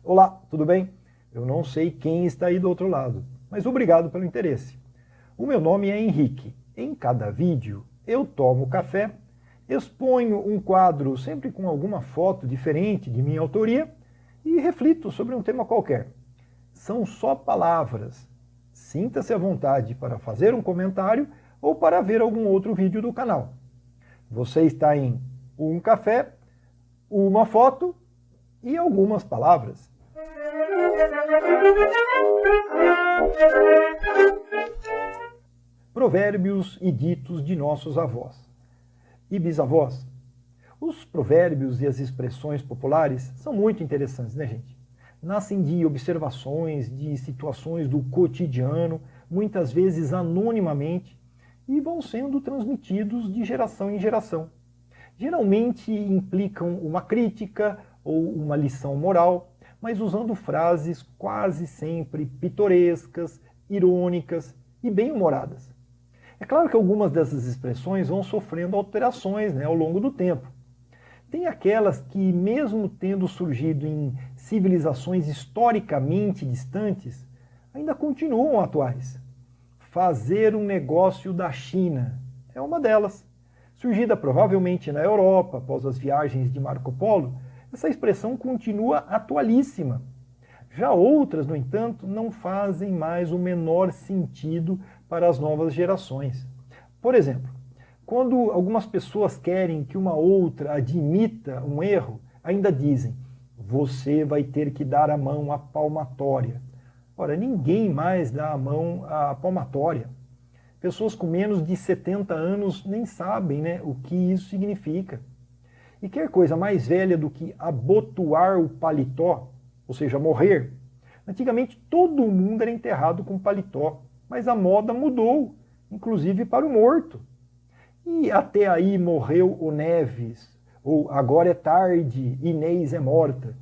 Olá, tudo bem? Eu não sei quem está aí do outro lado, mas obrigado pelo interesse. O meu nome é Henrique. Em cada vídeo eu tomo café, exponho um quadro sempre com alguma foto diferente de minha autoria e reflito sobre um tema qualquer. São só palavras. Sinta-se à vontade para fazer um comentário ou para ver algum outro vídeo do canal. Você está em um café, uma foto e algumas palavras. Provérbios e ditos de nossos avós e bisavós. Os provérbios e as expressões populares são muito interessantes, né, gente? Nascem de observações, de situações do cotidiano, muitas vezes anonimamente, e vão sendo transmitidos de geração em geração. Geralmente implicam uma crítica ou uma lição moral, mas usando frases quase sempre pitorescas, irônicas e bem-humoradas. É claro que algumas dessas expressões vão sofrendo alterações, né, ao longo do tempo. Tem aquelas que, mesmo tendo surgido em civilizações historicamente distantes, ainda continuam atuais. Fazer um negócio da China é uma delas. Surgida provavelmente na Europa após as viagens de Marco Polo, essa expressão continua atualíssima. Já outras, no entanto, não fazem mais o menor sentido para as novas gerações. Por exemplo, quando algumas pessoas querem que uma outra admita um erro, ainda dizem: você vai ter que dar a mão à palmatória. Ora, ninguém mais dá a mão à palmatória. Pessoas com menos de 70 anos nem sabem, né, o que isso significa. E quer coisa mais velha do que abotoar o paletó, ou seja, morrer? Antigamente todo mundo era enterrado com paletó, mas a moda mudou, inclusive para o morto. E até aí morreu o Neves, ou agora é tarde, Inês é morta.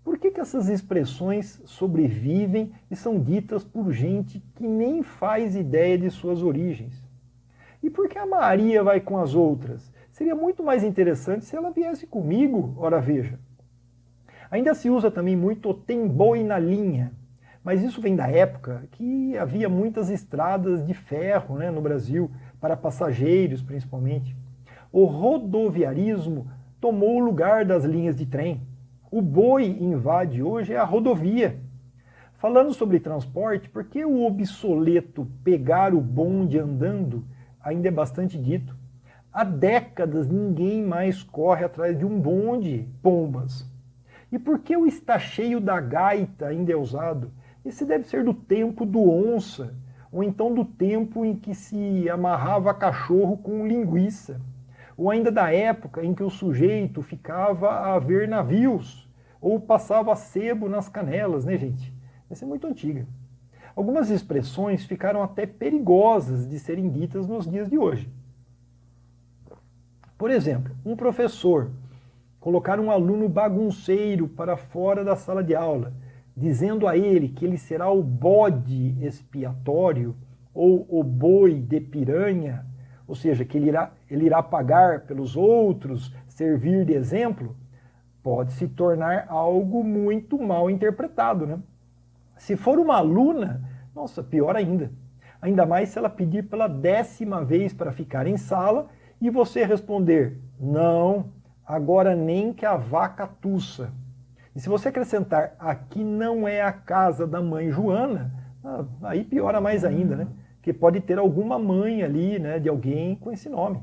Por que essas expressões sobrevivem e são ditas por gente que nem faz ideia de suas origens? E por que a Maria vai com as outras? Seria muito mais interessante se ela viesse comigo, ora veja. Ainda se usa também muito o tem boi na linha, mas isso vem da época que havia muitas estradas de ferro, né, no Brasil, para passageiros principalmente. O rodoviarismo tomou o lugar das linhas de trem. O boi invade hoje a rodovia. Falando sobre transporte, por que o obsoleto pegar o bonde andando ainda é bastante dito? Há décadas ninguém mais corre atrás de um bonde, pombas. E por que o está cheio da gaita ainda é usado? Esse deve ser do tempo do onça, ou então do tempo em que se amarrava cachorro com linguiça, ou ainda da época em que o sujeito ficava a ver navios, ou passava sebo nas canelas, né, gente? Essa é muito antiga. Algumas expressões ficaram até perigosas de serem ditas nos dias de hoje. Por exemplo, um professor colocar um aluno bagunceiro para fora da sala de aula, dizendo a ele que ele será o bode expiatório ou o boi de piranha, ou seja, que ele irá pagar pelos outros, servir de exemplo, pode se tornar algo muito mal interpretado, né? Se for uma aluna, nossa, pior ainda. Ainda mais se ela pedir pela 10ª vez para ficar em sala e você responder: não, agora nem que a vaca tussa. E se você acrescentar: aqui não é a casa da mãe Joana, aí piora mais ainda, né? Porque pode ter alguma mãe ali, né, de alguém com esse nome.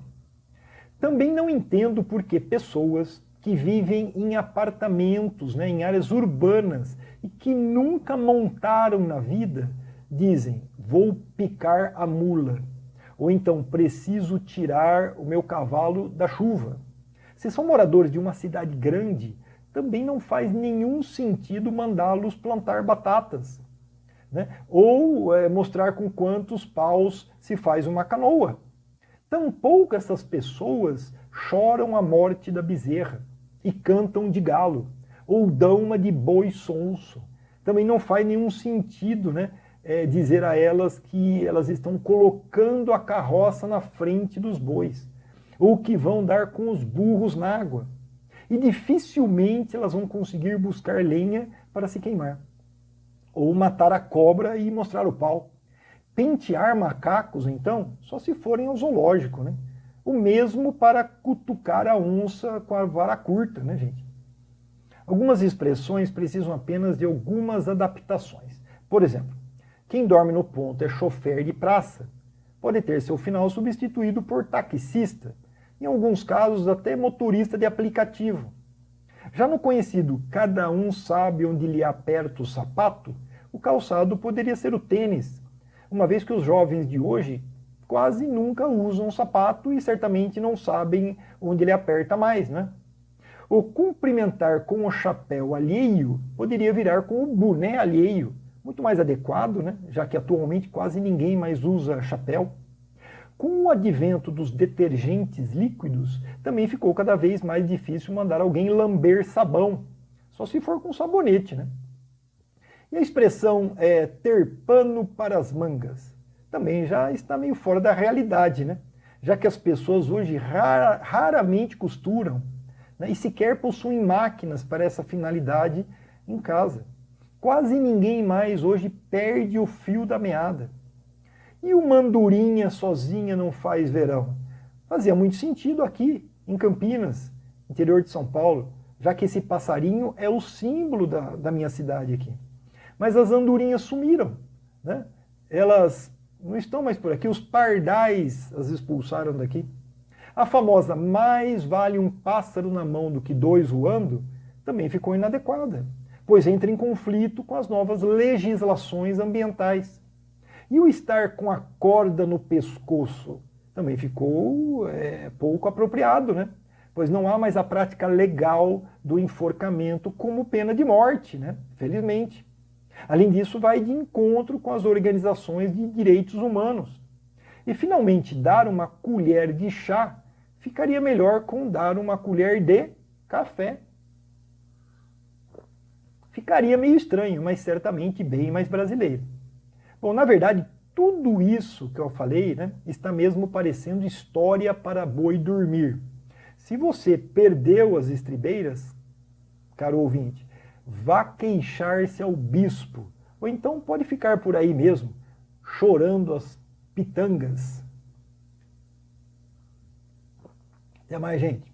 Também não entendo por que pessoas que vivem em apartamentos, né, em áreas urbanas, e que nunca montaram na vida, dizem: vou picar a mula. Ou então, preciso tirar o meu cavalo da chuva. Se são moradores de uma cidade grande, também não faz nenhum sentido mandá-los plantar batatas, né? Ou mostrar com quantos paus se faz uma canoa. Tampouco essas pessoas choram a morte da bezerra e cantam de galo, ou dão uma de boi sonso. Também não faz nenhum sentido, né, dizer a elas que elas estão colocando a carroça na frente dos bois, ou que vão dar com os burros na água. e dificilmente elas vão conseguir buscar lenha para se queimar. Ou matar a cobra e mostrar o pau. Pentear macacos, então, só se forem ao zoológico, né? O mesmo para cutucar a onça com a vara curta, né, gente? Algumas expressões precisam apenas de algumas adaptações. Por exemplo, quem dorme no ponto é chofer de praça. Pode ter seu final substituído por taxista, em alguns casos até motorista de aplicativo. Já no conhecido cada um sabe onde lhe aperta o sapato, o calçado poderia ser o tênis, uma vez que os jovens de hoje quase nunca usam sapato e certamente não sabem onde ele aperta mais, né? O cumprimentar com o chapéu alheio poderia virar com o boné alheio, muito mais adequado, né? Já que atualmente quase ninguém mais usa chapéu. Com o advento dos detergentes líquidos, também ficou cada vez mais difícil mandar alguém lamber sabão, só se for com sabonete, né? E a expressão ter pano para as mangas também já está meio fora da realidade, né? Já que as pessoas hoje raramente costuram, né, e sequer possuem máquinas para essa finalidade em casa. Quase ninguém mais hoje perde o fio da meada. E o mandurinha sozinha não faz verão? Fazia muito sentido aqui, em Campinas, interior de São Paulo, já que esse passarinho é o símbolo da minha cidade aqui. Mas as andorinhas sumiram, né? Elas não estão mais por aqui, os pardais as expulsaram daqui. A famosa mais vale um pássaro na mão do que dois voando também ficou inadequada, pois entra em conflito com as novas legislações ambientais. E o estar com a corda no pescoço também ficou pouco apropriado, né? Pois não há mais a prática legal do enforcamento como pena de morte, né? Felizmente. Além disso, vai de encontro com as organizações de direitos humanos. E, finalmente, dar uma colher de chá ficaria melhor com dar uma colher de café. Ficaria meio estranho, mas certamente bem mais brasileiro. Bom, na verdade, tudo isso que eu falei, né, está mesmo parecendo história para boi dormir. Se você perdeu as estribeiras, caro ouvinte, vá queixar-se ao bispo, ou então pode ficar por aí mesmo, chorando as pitangas. Até mais, gente.